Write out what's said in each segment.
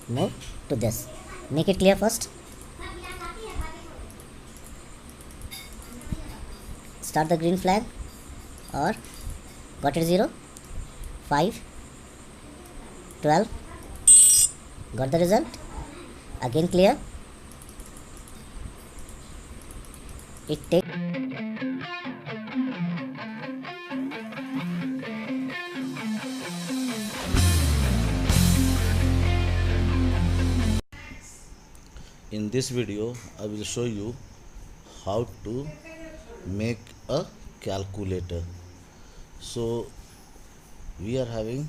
move to this. Make it clear first. Start the green flag or got it 0, 5, 12. Got the result. Again clear. It takes In this video, I will show you how to make a calculator. So we are having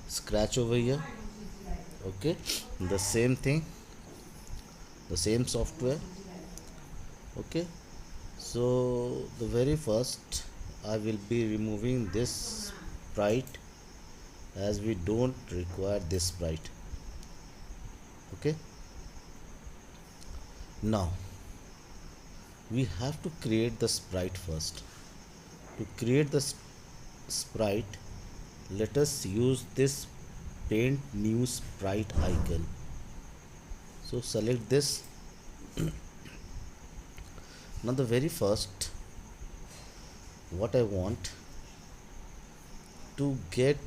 scratch over here, okay, the same thing, the same software, okay. So the very first I will be removing this sprite, as we don't require this sprite, okay. Now we have to create the sprite first. To create the sprite, let us use this paint new sprite icon. So select this. Now the very first, what I want to get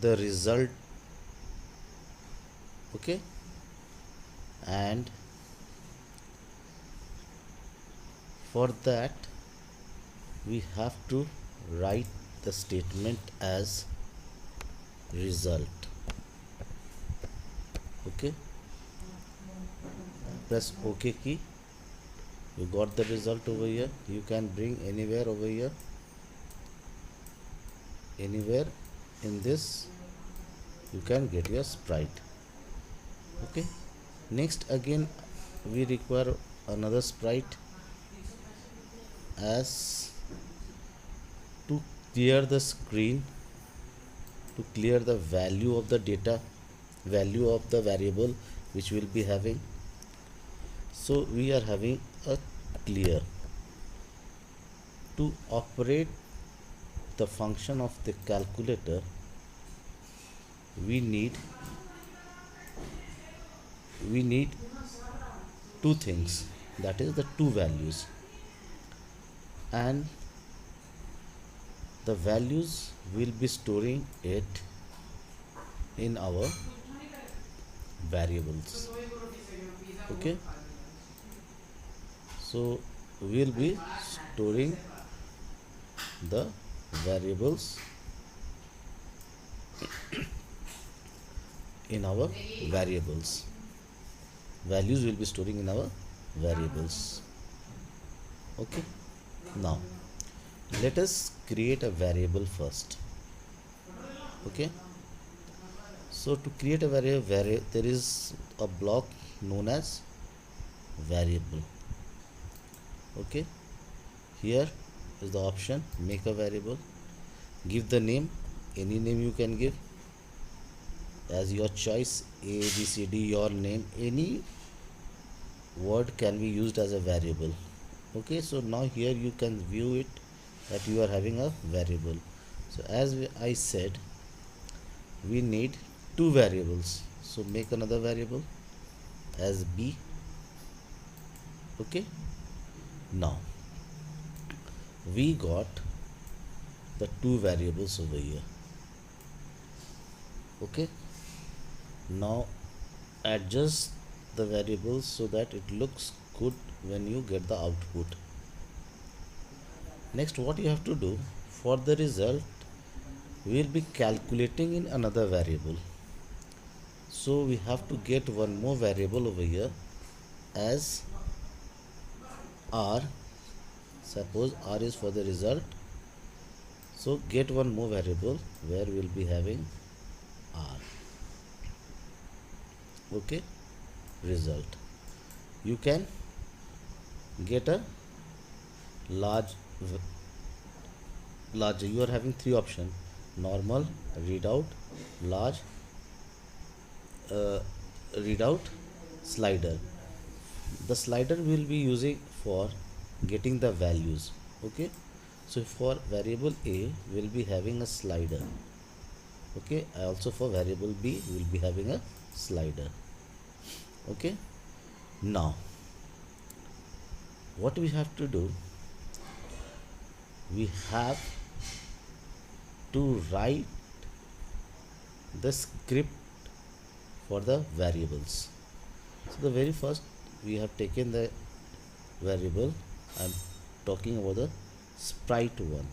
the result, okay, and for that we have to write the statement as result, okay. Press OK key. You got the result over here. You can bring anywhere over here, anywhere in this you can get your sprite, okay. Next, again we require another sprite as to clear the screen, to clear the value of the data, value of the variable which will be having. So we are having a clear. To operate the function of the calculator, we need two things, that is the two values, and the values will be storing it in our variables, okay. So we will be storing the variables in our variables. Values will be storing in our variables, okay. Now let us create a variable first, okay. So to create a variable, there is a block known as variable, okay. Here is the option make a variable. Give the name, any name you can give as your choice, A, B, C, D, your name, any word can be used as a variable, okay. So now here you can view it that you are having a variable. So as I said, we need two variables, so make another variable as B, okay. Now we got the two variables over here, okay. Now adjust the variables so that it looks good when you get the output. Next, what you have to do, for the result we will be calculating in another variable, so we have to get one more variable over here as R. Suppose R is for the result, so get one more variable where we will be having R, okay. Result, you can get a large, you are having three options: normal, readout, large, readout, slider. The slider will be using for getting the values, okay. So for variable A will be having a slider, okay. Also for variable B will be having a slider. Okay, now what we have to do, we have to write the script for the variables. So the very first we have taken the variable, I'm talking about the sprite one.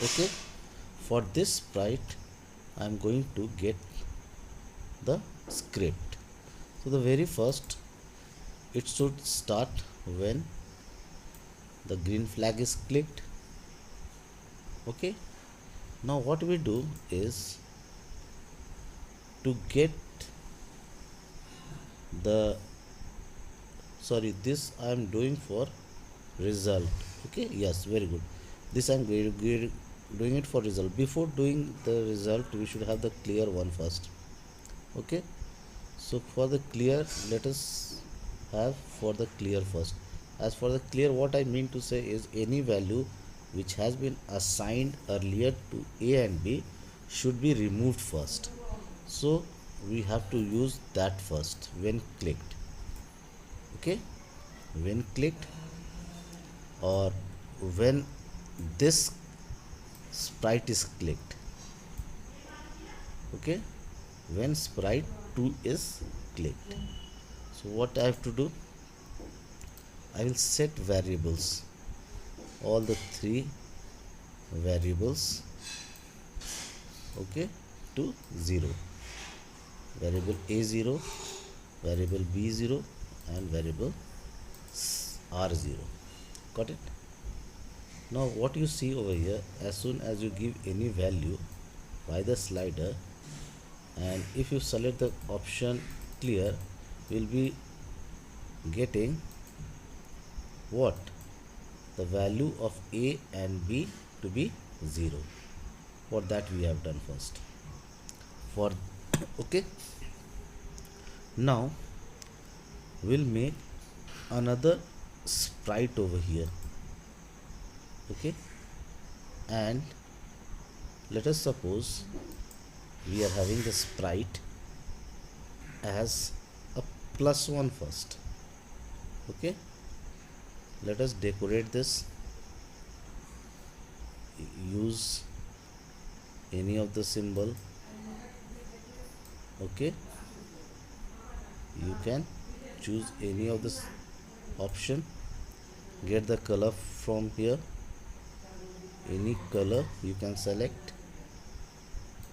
Okay, for this sprite I'm going to get the script. So the very first, it should start when the green flag is clicked. Okay, now what we do is to get the, sorry, this I am doing for result. Okay, yes, very good. This I am doing it for result. Before doing the result, we should have the clear one first. Okay, so for the clear, let us have for the clear first. As for the clear, what I mean to say is any value which has been assigned earlier to A and B should be removed first. So we have to use that first when clicked. Okay, when clicked, or when this sprite is clicked. Okay, when sprite 2 is clicked. So what I have to do, I will set variables, all the three variables, okay, to 0. Variable A0, variable B0, and variable R0. Got it? Now what you see over here, as soon as you give any value by the slider, and if you select the option clear, we'll be getting what? The value of A and B to be 0. For that we have done first. For okay, now we'll make another sprite over here. Okay, and let us suppose we are having the sprite as a +1 first. Okay, let us decorate this, use any of the symbol. Okay, you can choose any of this option, get the color from here, any color you can select.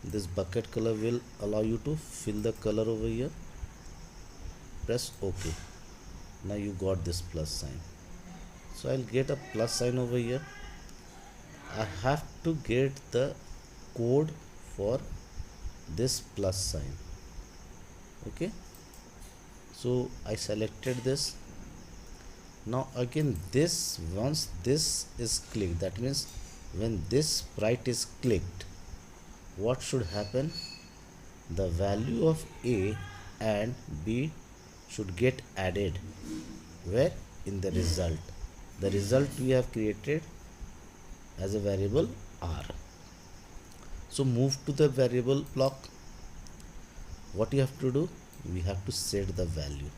This bucket color will allow you to fill the color over here. Press OK. Now you got this plus sign. So I'll get a plus sign over here. I have to get the code for this plus sign. Okay, so I selected this. Now again, this, once this is clicked, that means when this sprite is clicked, what should happen? The value of A and B should get added. Where? In the result. The result we have created as a variable R. So move to the variable block. What you have to do? We have to set the value.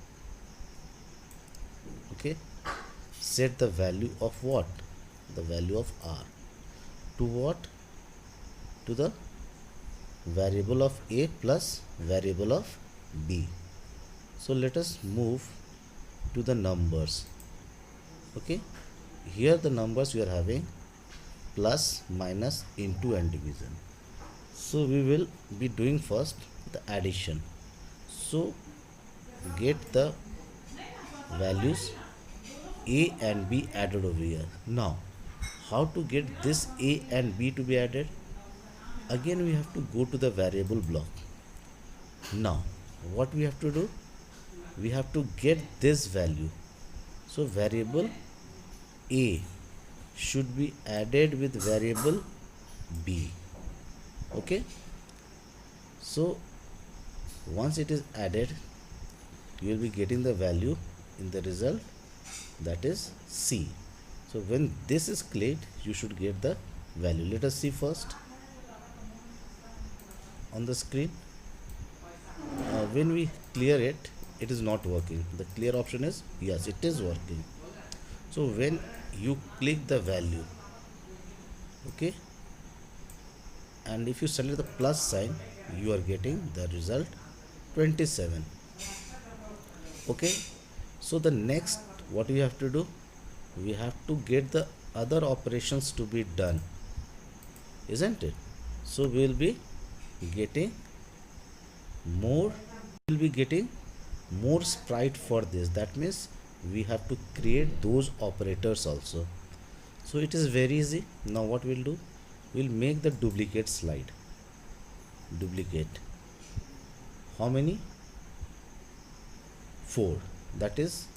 Okay, set the value of what? The value of R. To what? To the variable of A plus variable of B. So let us move to the numbers. Okay, here the numbers we are having plus, minus, into, and division. So we will be doing first the addition. So get the values A and B added over here. Now how to get this A and B to be added? Again we have to go to the variable block. Now what we have to do? We have to get this value. So variable A should be added with variable B. Okay, so once it is added, you will be getting the value in the result, that is C. So when this is clicked, you should get the value. Let us see first on the screen. when we clear it, it is not working. The clear option is yes, it is working. So when you click the value, okay, and if you select the plus sign, you are getting the result 27. Okay, so the next, what we have to do, we have to get the other operations to be done, isn't it? So we will be getting more, will be getting more sprite for this. That means we have to create those operators also. So it is very easy. Now what we'll do, we'll make the duplicate slide. Duplicate, how many? 4. That is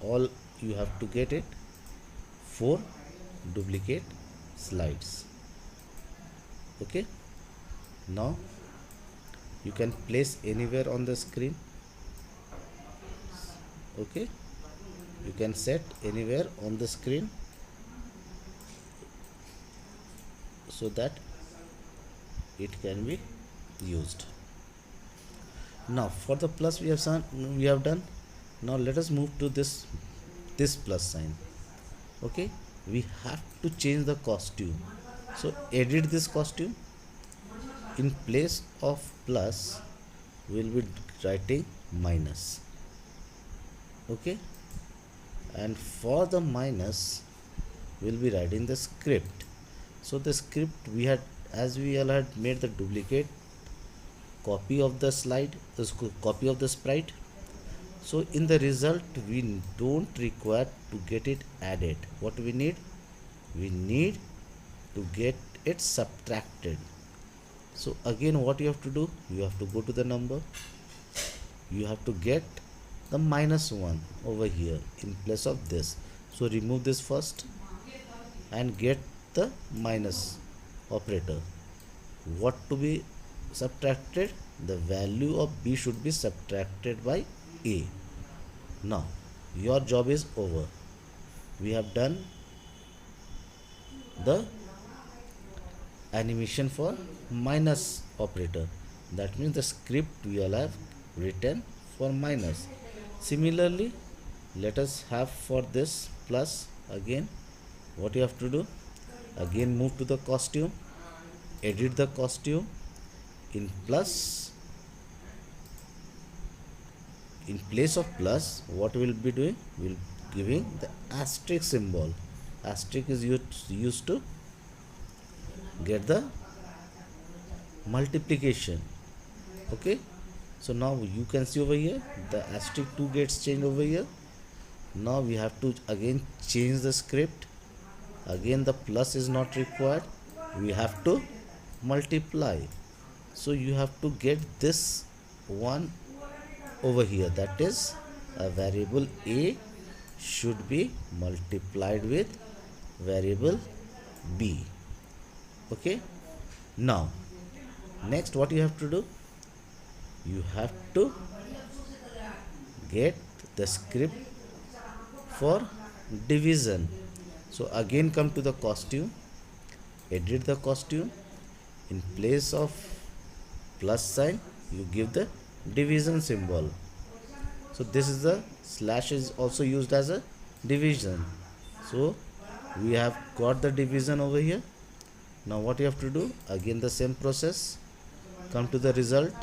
all you have to get it. 4 duplicate slides. Okay, now you can place anywhere on the screen. Okay, you can set anywhere on the screen so that it can be used. Now for the plus we have done. Now let us move to this plus sign. Okay, we have to change the costume. So edit this costume. In place of plus, we will be writing minus. Okay, and for the minus, we will be writing the script. So the script we had, as we all had made the duplicate copy of the slide, copy of the sprite. So in the result, we don't require to get it added. What we need? We need to get it subtracted. So again, what you have to do? You have to go to the number. You have to get the -1 over here in place of this. So remove this first and get the minus operator. What to be subtracted? The value of b should be subtracted by a. Now your job is over. We have done the animation for minus operator. That means the script we all have written for minus. Similarly, let us have for this plus. Again, what you have to do? Again, move to the costume, edit the costume. In plus, in place of plus, what we will be doing? We will giving the asterisk symbol. Asterisk is used to get the multiplication. Okay, so now you can see over here the asterisk 2 gets changed over here. Now we have to again change the script. Again the plus is not required, we have to multiply. So you have to get this one over here, that is a variable a should be multiplied with variable b. Okay, now next what you have to do, you have to get the script for division. So again come to the costume, edit the costume. In place of plus sign, you give the division symbol. So this is the slash is also used as a division. So we have got the division over here. Now what you have to do, again the same process, come to the result.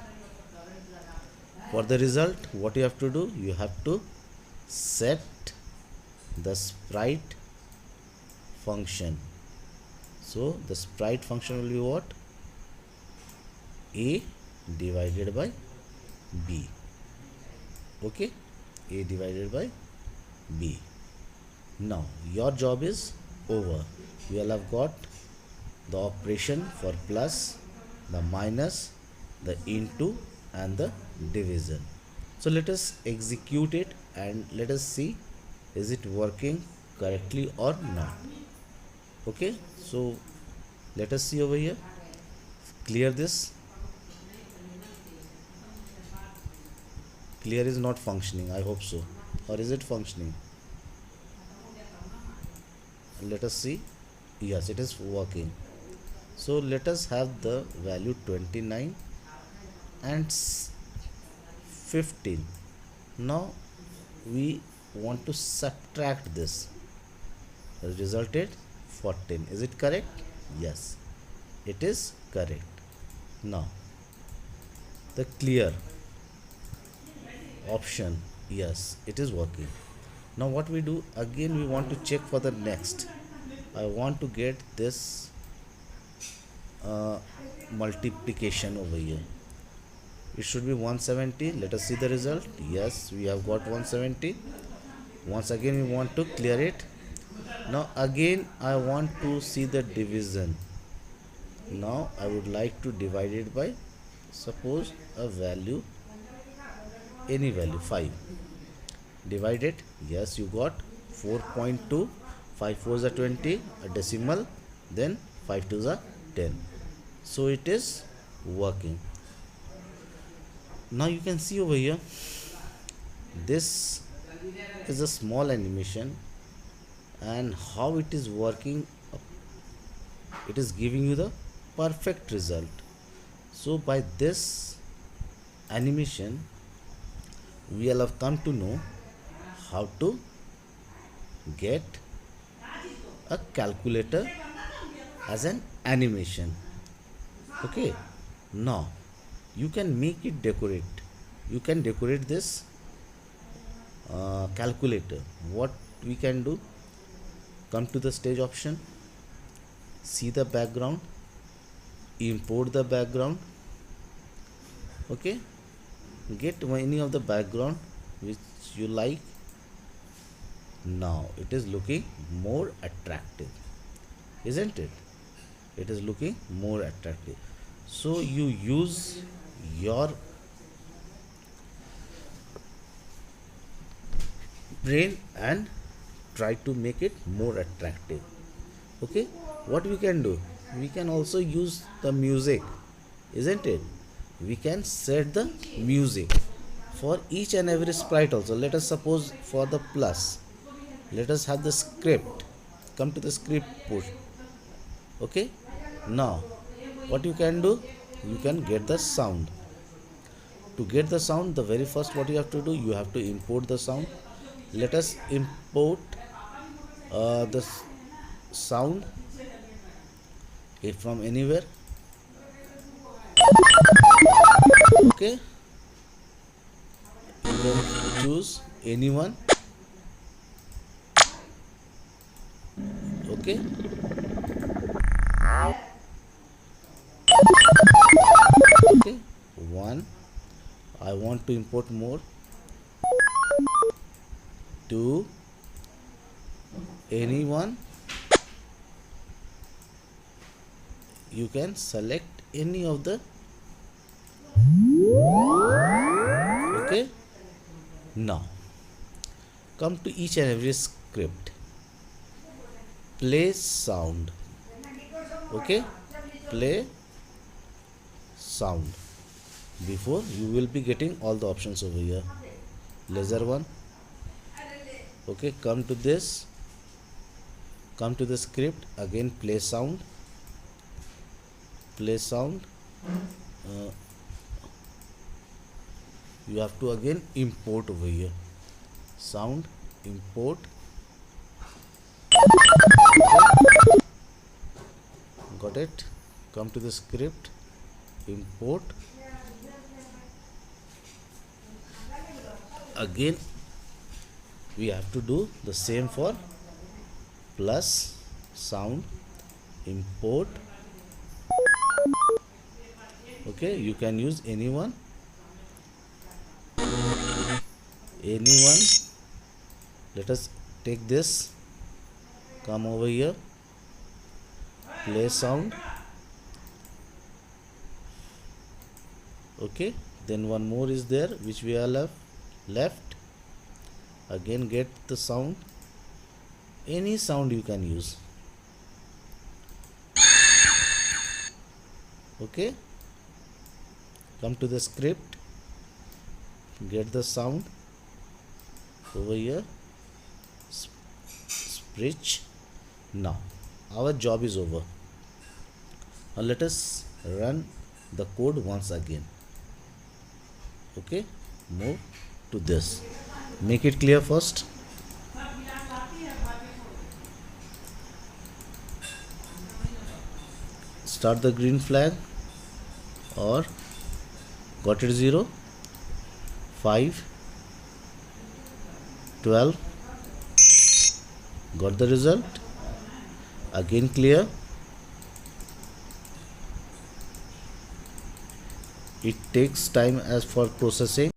For the result, what you have to do, you have to set the sprite function. So the sprite function will be what? A divided by b. Okay, a divided by b. Now your job is over. You will have got the operation for plus, the minus, the into and the division. So let us execute it and let us see is it working correctly or not. Okay, so let us see over here. Clear this. Clear is not functioning, I hope so. Or is it functioning? Let us see. Yes, it is working. So let us have the value 29 and 15. Now we want to subtract this. The result is 14. Is it correct? Yes, it is correct. Now the clear option, yes, it is working. Now what we do, again we want to check for the next. I want to get this multiplication over here. It should be 170. Let us see the result. Yes, we have got 170. Once again we want to clear it. Now again I want to see the division. Now I would like to divide it by, suppose, a value, any value, 5. Divide it. Yes, you got 4.2. 5 4s are 20, a decimal, then 5 2s are 10. So it is working. Now you can see over here, this is a small animation, and how it is working, it is giving you the perfect result. So by this animation we will have come to know how to get a calculator as an animation. Okay, now you can make it decorate. You can decorate this calculator. What we can do, come to the stage option, see the background, import the background. Okay, get any of the background which you like. Now it is looking more attractive, isn't it? It is looking more attractive. So you use your brain and try to make it more attractive. Okay, what we can do, we can also use the music, isn't it? We can set the music for each and every sprite also. Let us suppose for the plus, let us have the script. Come to the script push. Okay, now what you can do, you can get the sound. To get the sound, the very first what you have to do, you have to import the sound. Let us import the sound from anywhere. Okay, you can choose anyone. Okay, okay, one, I want to import more. 2, anyone, you can select any of the. Okay, now come to each and every script, play sound. Okay, play sound. Before, you will be getting all the options over here. Laser one. Okay, come to this, come to the script, again play sound, play sound. You have to again import over here, sound, import. Okay. Got it. Come to the script, import. Again we have to do the same for plus sound, import. Okay, you can use anyone, anyone. Let us take this, come over here, play sound. Okay, then one more is there which we are left. Again get the sound, any sound you can use. Okay, come to the script, get the sound over here, speech. Now our job is over. Now let us run the code once again. Okay, move to this. Make it clear first. Start the green flag or got it 0, 5, 12, got the result. Again clear. It takes time as for processing.